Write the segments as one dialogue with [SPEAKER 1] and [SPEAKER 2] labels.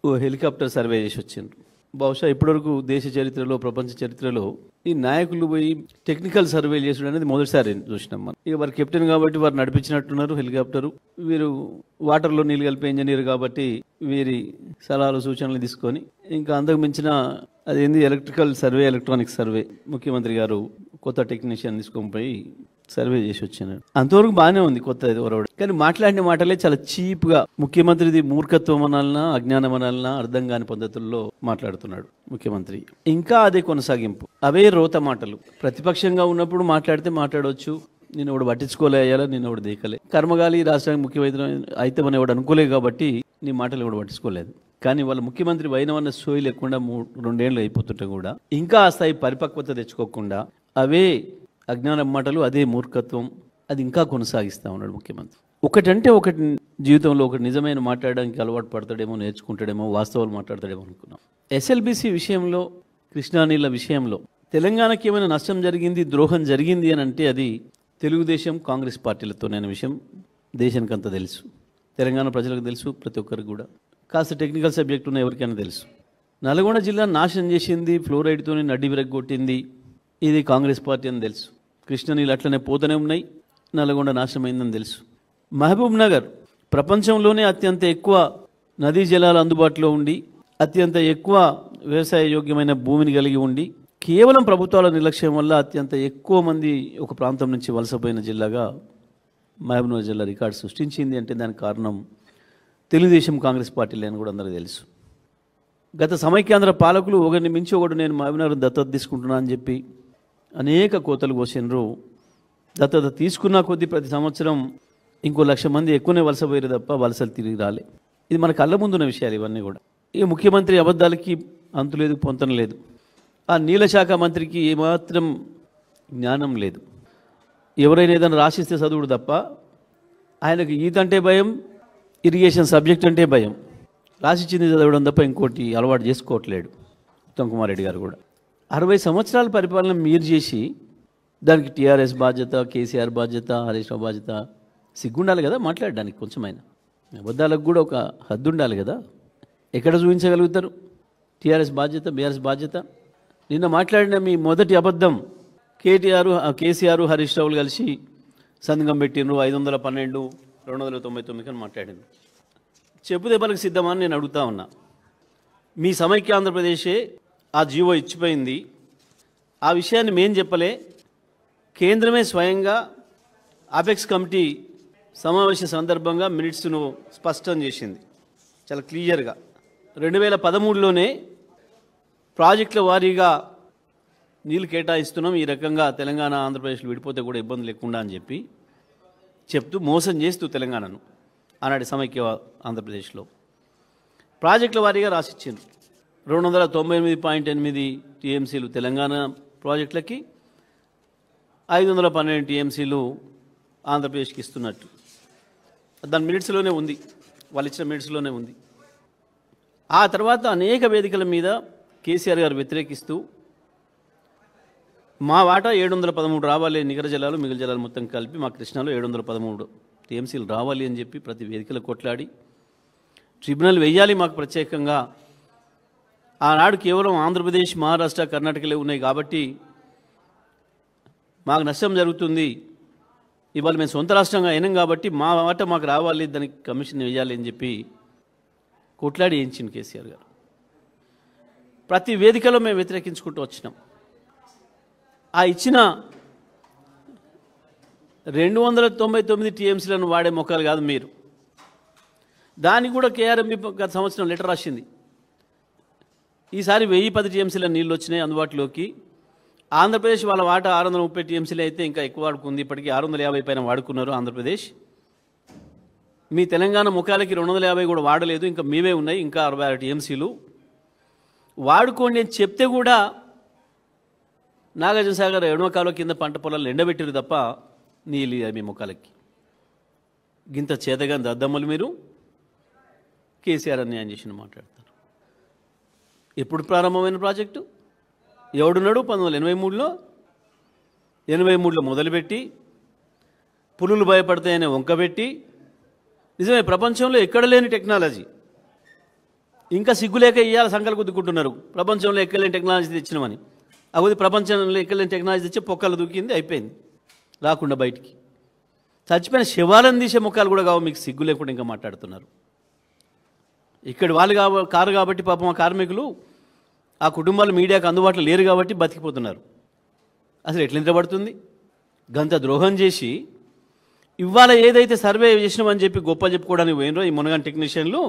[SPEAKER 1] ఓ helicopter survey చేసి వచ్చిండ్రు. బహుశా ఇప్పటివరకు దేశ చరిత్రలో ప్రపంచ చరిత్రలో ఈ నాయకులు పోయి టెక్నికల్ సర్వేలు చేసుడు అనేది మొదటిసారి చూసినాం మనం. ఇక వారు కెప్టెన్ కాబట్టి వారు నడిపించినట్టున్నారు హెలికాప్టరు. వీరు వాటర్లో నీళ్ళు కలిపే ఇంజనీర్ కాబట్టి వీరి సలహాలు సూచనలు తీసుకొని ఇంకా అంతకు మించిన అదేంది ఎలక్ట్రికల్ సర్వే, ఎలక్ట్రానిక్ సర్వే ముఖ్యమంత్రి గారు కొత్త టెక్నీషియన్ తీసుకొని పోయి సర్వే చేసి వచ్చినాడు. అంతవరకు బాగానే ఉంది కొత్త ఎవరో. కానీ మాట్లాడిన మాటలే చాలా చీప్గా ముఖ్యమంత్రిది మూర్ఖత్వం అనాలన్నా అజ్ఞానం అనాలన్నా అర్థం కాని పద్ధతుల్లో మాట్లాడుతున్నాడు ముఖ్యమంత్రి. ఇంకా అదే కొనసాగింపు, అవే రోత మాటలు. ప్రతిపక్షంగా ఉన్నప్పుడు మాట్లాడితే మాట్లాడవచ్చు, నేను ఒకడు పట్టించుకోలే అయ్యాలా, నేను ఒకడు దేకలే. కర్మగాలి రాష్ట్రానికి ముఖ్యమంత్రి అయితే మనం ఎవడు అనుకోలేదు కాబట్టి నీ మాటలు ఎవడు పట్టించుకోలేదు. కానీ వాళ్ళ ముఖ్యమంత్రి వైనవన్న సోయి లేకుండా 2 ఏళ్ళు అయిపోతుంటే కూడా ఇంకా ఆ స్థాయి పరిపక్వత తెచ్చుకోకుండా అవే అజ్ఞానం మాటలు, అదే మూర్ఖత్వం, అది ఇంకా కొనసాగిస్తూ ఉన్నాడు ముఖ్యమంత్రి. ఒకటంటే ఒకటి జీవితంలో ఒకటి నిజమైన మాట్లాడడానికి అలవాటు పడతాడేమో, నేర్చుకుంటాడేమో, వాస్తవాలు మాట్లాడతాడేమో అనుకున్నాం. ఎస్ఎల్బిసి విషయంలో, కృష్ణా నీళ్ళ విషయంలో తెలంగాణకి ఏమైనా నష్టం జరిగింది, ద్రోహం జరిగింది అని అంటే అది తెలుగుదేశం కాంగ్రెస్ పార్టీలతోనే విషయం దేశానికి అంతా తెలుసు, తెలంగాణ ప్రజలకు తెలుసు, ప్రతి ఒక్కరికి కూడా. కాస్త టెక్నికల్ సబ్జెక్ట్ ఉన్న ఎవరికైనా తెలుసు. నల్గొండ జిల్లా నాశనం చేసింది, ఫ్లోరైడ్తో నడ్డి విరగొట్టింది, ఇది కాంగ్రెస్ పార్టీ అని తెలుసు. కృష్ణ నీళ్ళు అట్లనే పోతూనే ఉన్నాయి, నల్గొండ నాశనం అయిందని తెలుసు. మహబూబ్ నగర్ ప్రపంచంలోనే అత్యంత ఎక్కువ నదీ జలాలు అందుబాటులో ఉండి, అత్యంత ఎక్కువ వ్యవసాయ యోగ్యమైన భూమిని కలిగి ఉండి, కేవలం ప్రభుత్వాల నిర్లక్ష్యం వల్ల అత్యంత ఎక్కువ మంది ఒక ప్రాంతం నుంచి వలసపోయిన జిల్లాగా మహబూబ్ నగర్ జిల్లా రికార్డు సృష్టించింది. అంటే దానికి కారణం తెలుగుదేశం కాంగ్రెస్ పార్టీలే అని కూడా అందరికీ తెలుసు. గత సమైక్యాంధ్ర పాలకులు ఒకరిని మించి ఒకడు నేను మహబూబ్ నగర్ దత్తత తీసుకుంటున్నా అని చెప్పి అనేక కోతలు కోసినరు. దత్తత తీసుకున్న కొద్దీ ప్రతి సంవత్సరం ఇంకో 1,00,000 మంది ఎక్కువనే వలసపోయారు తప్ప వలసలు తిరిగి రాలే. ఇది మన కళ్ళ ముందున్న విషయాలు ఇవన్నీ కూడా. ఈ ముఖ్యమంత్రి అబద్ధాలకి అంతు లేదు, పొంతన లేదు. ఆ నీళ్ళ శాఖ మంత్రికి ఏమాత్రం జ్ఞానం లేదు. ఎవరైనా ఏదైనా రాసిస్తే చదువుడు తప్ప ఆయనకు ఈత అంటే భయం, ఇరిగేషన్ సబ్జెక్ట్ అంటే భయం. రాసిచ్చింది చదవడం తప్ప ఇంకోటి అలవాటు చేసుకోవట్లేడు ఉత్తమ్ కుమార్ రెడ్డి గారు కూడా. 60 సంవత్సరాల పరిపాలన మీరు చేసి దానికి టీఆర్ఎస్ బాధ్యత, కేసీఆర్ బాధ్యత, హరీష్ రావు బాధ్యత. సిగ్గుండాలి కదా మాట్లాడడానికి కొంచెమైనా. అబద్ధాలకు కూడా ఒక హద్దు ఉండాలి కదా. ఎక్కడ చూపించగలుగుతారు టీఆర్ఎస్ బాధ్యత, బీఆర్ఎస్ బాధ్యత? నిన్న మాట్లాడిన మీ మొదటి అబద్ధం కేసీఆర్, హరీష్ రావులు కలిసి సంతకం పెట్టిండ్రు 512, 299 అని మాట్లాడిండ్రు. చెప్పు దెబ్బలకు సిద్ధమా అని నేను అడుగుతా ఉన్నా. మీ సమైక్య ఆంధ్రప్రదేశే ఆ జీవో ఇచ్చిపోయింది. ఆ విషయాన్ని మేం చెప్పలే, కేంద్రమే స్వయంగా అపెక్స్ కమిటీ సమావేశ సందర్భంగా మినిట్స్ను స్పష్టం చేసింది చాలా క్లియర్గా. 2013లోనే ప్రాజెక్టుల వారీగా నీళ్ళు కేటాయిస్తున్నాం, ఈ రకంగా తెలంగాణ ఆంధ్రప్రదేశ్లో విడిపోతే కూడా ఇబ్బంది లేకుండా అని చెప్తూ మోసం చేస్తూ తెలంగాణను ఆనాటి సమైక్య ఆంధ్రప్రదేశ్లో ప్రాజెక్టుల వారీగా రాసిచ్చింది. 298.8 టీఎంసీలు తెలంగాణ ప్రాజెక్టులకి, 512 టీఎంసీలు ఆంధ్రప్రదేశ్కి ఇస్తున్నట్టు దాని మినిట్స్లోనే ఉంది, వాళ్ళు ఇచ్చిన మినిట్స్లోనే ఉంది. ఆ తర్వాత అనేక వేదికల మీద కేసీఆర్ గారు వ్యతిరేకిస్తూ మా వాటా 713 రావాలి, నికర జలాలు మిగిలిన జలాలు మొత్తం కలిపి మా కృష్ణాలో 713 టీఎంసీలు రావాలి అని చెప్పి ప్రతి వేదికలో కొట్లాడి ట్రిబ్యునల్ వేయాలి మాకు ప్రత్యేకంగా. ఆనాడు కేవలం ఆంధ్రప్రదేశ్, మహారాష్ట్ర, కర్ణాటకలే ఉన్నాయి కాబట్టి మాకు నష్టం జరుగుతుంది, ఇవాళ మేము సొంత రాష్ట్రంగా అయినాం కాబట్టి మా వాటా మాకు రావాలి, దానికి కమిషన్ వేయాలి అని చెప్పి కొట్లాడి వేయించింది కేసీఆర్ గారు. ప్రతి వేదికలో మేము వ్యతిరేకించుకుంటూ వచ్చినాం. ఆ ఇచ్చిన 299 టీఎంసీలను వాడే మొక్కలు కాదు మీరు. దానికి కూడా కేఆర్ఎంబి గత సంవత్సరం లెటర్ రాసింది. ఈసారి 1010 టీఎంసీల నీళ్ళు వచ్చినాయి అందుబాటులోకి. ఆంధ్రప్రదేశ్ వాళ్ళ వాటా 630 టీఎంసీలు అయితే ఇంకా ఎక్కువ వాడుకుంది. ఇప్పటికీ 650 పైన వాడుకున్నారు ఆంధ్రప్రదేశ్. మీ తెలంగాణ ముఖాలకి 250 కూడా వాడలేదు, ఇంకా మీవే ఉన్నాయి ఇంకా 66 టీఎంసీలు వాడుకోండి అని చెప్తే కూడా నాగార్జున సాగర్ ఎడమ కాలువ కింద పంట పొలాలు ఎండబెట్టిరు తప్ప నీళ్ళు మీ ముఖాలకి. గింత చేతగా దద్దమ్మలు మీరు కేసీఆర్ అన్యాయం చేసిన మాట్లాడతారు. ఎప్పుడు ప్రారంభమైన ప్రాజెక్టు ఎవడున్నాడు? 1983లో 83లో మొదలుపెట్టి పులులు భయపడతాయని వంకబెట్టి నిజమే ప్రపంచంలో ఎక్కడ లేని టెక్నాలజీ ఇంకా సిగ్గులేక ఇయ్యాల సంకలు గుద్దుకుంటున్నారు. ప్రపంచంలో ఎక్కలేని టెక్నాలజీ తెచ్చినామని. అది ప్రపంచంలో ఎక్కలేని టెక్నాలజీ తెచ్చి పొక్కలు దూకింది, అయిపోయింది, రాకుండా బయటికి. చచ్చిపోయిన శవాలను తీసే ముఖాలు కూడా కావు, మీకు సిగ్గు లేకుండా ఇంకా మాట్లాడుతున్నారు. ఇక్కడ వాళ్ళు కారు కాబట్టి పాపం ఆ కార్మికులు, ఆ కుటుంబాలు మీడియాకు అందుబాటులో లేరు కాబట్టి బతికిపోతున్నారు. అసలు ఎట్లా నిద్రపడుతుంది? గంత ద్రోహం చేసి ఇవాళ ఏదైతే సర్వే చేసినామని చెప్పి గొప్ప చెప్పుకోవడానికి పోయినరో ఈ మునగాన్ టెక్నీషియన్లు,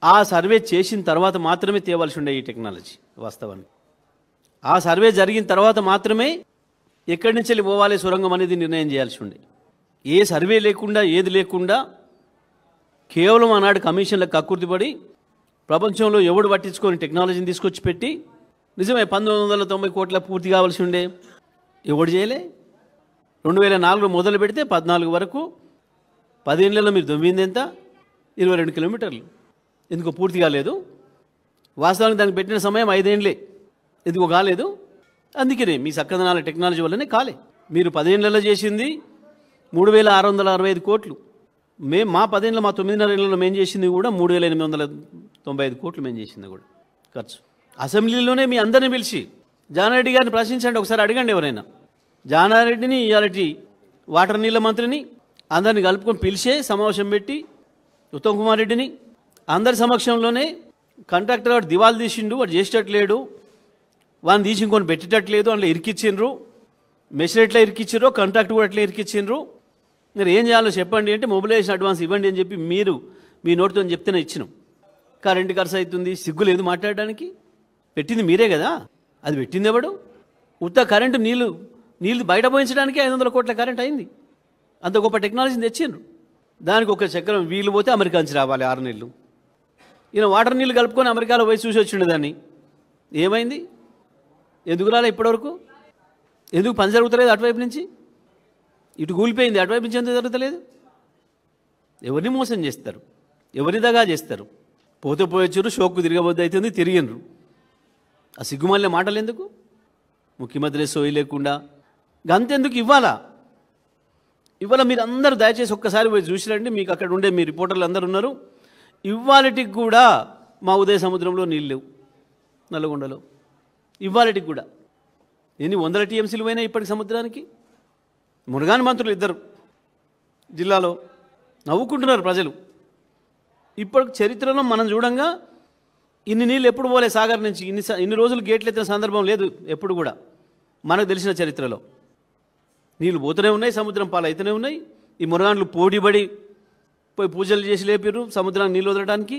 [SPEAKER 1] ఆ సర్వే చేసిన తర్వాత మాత్రమే తేవాల్సి ఉండే ఈ టెక్నాలజీ. వాస్తవానికి ఆ సర్వే జరిగిన తర్వాత మాత్రమే ఎక్కడి నుంచి వెళ్ళి పోవాలి సొరంగం అనేది నిర్ణయం చేయాల్సి ఉండే. ఏ సర్వే లేకుండా, ఏది లేకుండా కేవలం ఆనాడు కమిషన్లకు కక్కుర్తిపడి ప్రపంచంలో ఎవడు పట్టించుకొని టెక్నాలజీని తీసుకొచ్చి పెట్టి, నిజమే 1990 కోట్ల పూర్తి కావాల్సి ఉండే, ఎవడు చేయలే. 2004 మొదలు పెడితే 14 వరకు 10 ఏళ్లలో మీరు దొమ్మింది ఎంత? 22 కిలోమీటర్లు. ఎందుకో పూర్తి కాలేదు. వాస్తవానికి దానికి పెట్టిన సమయం 5 ఏళ్లే. ఎందుకో కాలేదు. అందుకనే మీ చక్కదనాల టెక్నాలజీ వల్లనే కాలే. మీరు 10 ఏళ్లలో చేసింది 3665 కోట్లు. మా 10 ఏళ్ళలో, మా 9.5 ఏళ్లలో మేము చేసింది కూడా 3895 కోట్లు మేము చేసింది కూడా ఖర్చు. అసెంబ్లీలోనే మీ అందరినీ పిలిచి జానారెడ్డి గారిని ప్రశ్నించండి, ఒకసారి అడగండి ఎవరైనా. జానారెడ్డిని, ఇయాలటి వాటర్ నీళ్ళ మంత్రిని అందరిని కలుపుకొని పిలిచే సమావేశం పెట్టి, ఉత్తమ్ కుమార్ రెడ్డిని అందరి సమక్షంలోనే కాంట్రాక్టర్ వాడు దివాలు తీసిండు, వాడు చేసేటట్లేడు, వాడిని తీసి ఇంకొని పెట్టేటట్లేదు, అందులో ఇరికిచ్చిండ్రు, మెషిన్ ఎట్లా ఇరికిచ్చారో కాంట్రాక్ట్ కూడా అట్లా ఇరికిచ్చిండ్రు, మీరు ఏం చేయాలో చెప్పండి అంటే మొబిలైజేషన్ అడ్వాన్స్ ఇవ్వండి అని చెప్పి మీరు మీ నోటితో చెప్తేనే ఇచ్చినాం. కరెంటు ఖర్చు అవుతుంది, సిగ్గు లేదు మాట్లాడడానికి. పెట్టింది మీరే కదా, అది పెట్టింది ఎవడు? ఉత్త కరెంటు నీళ్ళు బయట పోయించడానికి 500 కోట్ల కరెంట్ అయింది. అంత గొప్ప టెక్నాలజీని తెచ్చిండ్రు. దానికి ఒక చక్రం వీలు పోతే అమెరికా నుంచి రావాలి 6 నెలలు. ఈయన వాటర్ నీళ్ళు కలుపుకొని అమెరికాలో పోయి చూసి వచ్చిండు. దాన్ని ఏమైంది? ఎందుకు రాలే ఇప్పటివరకు? ఎందుకు పని జరుగుతలేదు అటువైపు నుంచి? ఇటు కూలిపోయింది, అటువైపు నుంచి ఎందుకు జరుగుతలేదు? ఎవరిని మోసం చేస్తారు, ఎవరి దగా చేస్తారు? పోతే పోయొచ్చారు, షోక్కు తిరగబోద్ది అవుతుంది, తిరిగినరు. ఆ సిగ్గుమల్లే మాటలు ఎందుకు? ముఖ్యమంత్రి సోయి లేకుండా గంతెందుకు? ఇవాళ మీరు అందరూ దయచేసి ఒక్కసారి పోయి చూసిరండి. మీకు అక్కడ ఉండే మీ రిపోర్టర్లు అందరూ ఉన్నారు. ఇవాళటికి కూడా మా ఉదయ సముద్రంలో నీళ్ళు లేవు, నల్లగొండలో. ఇవాళటికి కూడా ఎన్ని 100 టీఎంసీలు పోయినాయి ఇప్పటికి సముద్రానికి. మునగాని మంత్రులు ఇద్దరు జిల్లాలో నవ్వుకుంటున్నారు ప్రజలు. ఇప్పటికి చరిత్రలో మనం చూడంగా ఇన్ని నీళ్ళు ఎప్పుడు పోలే సాగర్ నుంచి. ఇన్ని రోజులు గేట్లు ఎత్తిన సందర్భం లేదు ఎప్పుడు కూడా మనకు తెలిసిన చరిత్రలో. నీళ్ళు పోతూనే ఉన్నాయి, సముద్రం పాలు అయితేనే ఉన్నాయి. ఈ మునగాన్లు పోటీపడి పోయి పూజలు చేసి లేపారు సముద్రానికి నీళ్ళు వదలడానికి.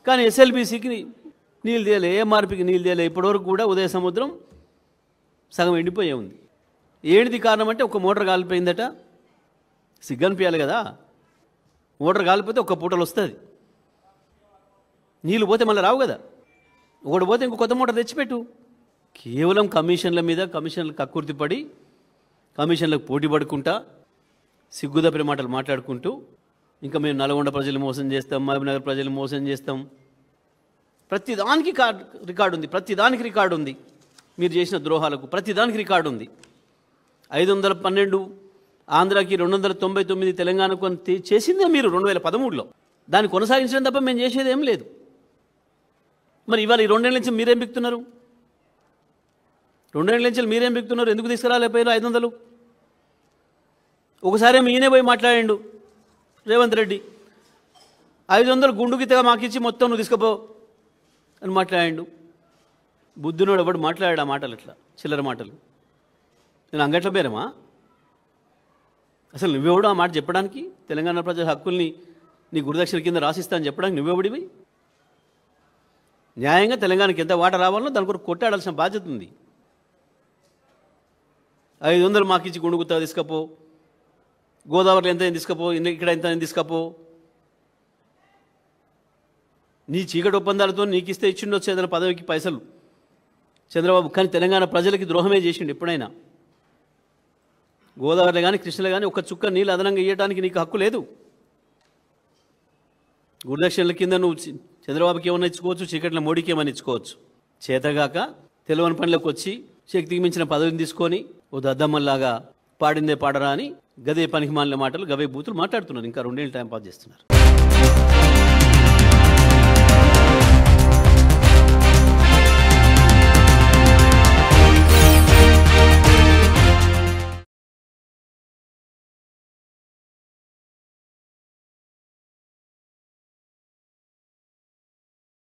[SPEAKER 1] కానీ ఎస్ఎల్బీసీకి నీళ్ళు తేలే, ఏఎంఆర్పీకి నీళ్ళు తేలే. ఇప్పటివరకు కూడా ఉదయ సముద్రం సగం ఎండిపోయే ఉంది. ఏంటిది కారణం అంటే ఒక మోటార్ కాలిపోయిందట. సిగ్గనిపించాలి కదా, మోటార్ కాలిపోతే ఒక్క పూటలు వస్తుంది, నీళ్ళు పోతే మళ్ళీ రావు కదా. ఒకటి పోతే ఇంకో కొత్త మోటార్ తెచ్చిపెట్టు. కేవలం కమిషన్ల మీద కమిషన్లకు కక్కుర్తిపడి, కమిషన్లకు పోటీ పడుకుంటా, సిగ్గుదప్పిన మాటలు మాట్లాడుకుంటూ, ఇంకా మేము నల్గొండ ప్రజలు మోసం చేస్తాం, మహబూబ్నగర్ ప్రజలు మోసం చేస్తాం. ప్రతిదానికి రికార్డు ఉంది, ప్రతిదానికి రికార్డు ఉంది. మీరు చేసిన ద్రోహాలకు ప్రతిదానికి రికార్డు ఉంది. 512 ఆంధ్రాకి, 299 తెలంగాణకు చేసిందే మీరు 2013లో. దాన్ని కొనసాగించడం తప్ప మేము చేసేది ఏం లేదు. మరి ఇవాళ ఈ 2 ఏళ్ళ నుంచి మీరేం బిక్తున్నారు? 2 ఏళ్ళ నుంచి మీరేం బిక్తున్నారు? ఎందుకు తీసుకురాలేకపోయారు 500? ఒకసారి ఈయనే పోయి మాట్లాడిండు రేవంత్ రెడ్డి. 500 గుండుగితగా మాకిచ్చి మొత్తం నువ్వు తీసుకుపో అని మాట్లాడిండు. బుద్ధునోడు ఎవడు మాట్లాడాడు ఆ మాటలు? అట్లా చిల్లర మాటలు. నేను అంగట్ల పేరమా? అసలు నువ్వెవడు ఆ మాట చెప్పడానికి? తెలంగాణ ప్రజల హక్కుల్ని నీ గురుదక్షిణ కింద రాసిస్తా అని చెప్పడానికి నువ్వెవడివి? న్యాయంగా తెలంగాణకి ఎంత వాట రావాలో దాని కొరకు కొట్టాడాల్సిన బాధ్యత ఉంది. 500 మాకిచ్చి గుండుగుతా తీసుకపో, గోదావరిలో ఎంత తీసుకపో, ఇక్కడ ఎంత తీసుకపో. నీ చీకటి ఒప్పందాలతో నీకు ఇస్తే ఇచ్చిండొచ్చు ఏదైనా పదవికి పైసలు చంద్రబాబు. కానీ తెలంగాణ ప్రజలకి ద్రోహమే చేసిండు ఎప్పుడైనా. గోదావరిలో కానీ కృష్ణలో కానీ ఒక చుక్క నీళ్ళు అదనంగా ఇవ్వడానికి నీకు హక్కు లేదు. గురుదక్షిణల కింద నువ్వు చంద్రబాబుకి ఏమన్నా ఇచ్చుకోవచ్చు, చీకట్ల మోడీకి ఏమన్నా ఇచ్చుకోవచ్చు. చేతగాక తెలియని పనిలోకి వచ్చి శక్తికి మించిన పదవిని తీసుకొని ఓ దద్దమ్మల్లాగా పాడిందే పాడరా అని గదే పనికి మాలిన మాటలు, గవే బూతులు మాట్లాడుతున్నారు. ఇంకా 2 ఏళ్ళు టైం పాస్ చేస్తున్నారు.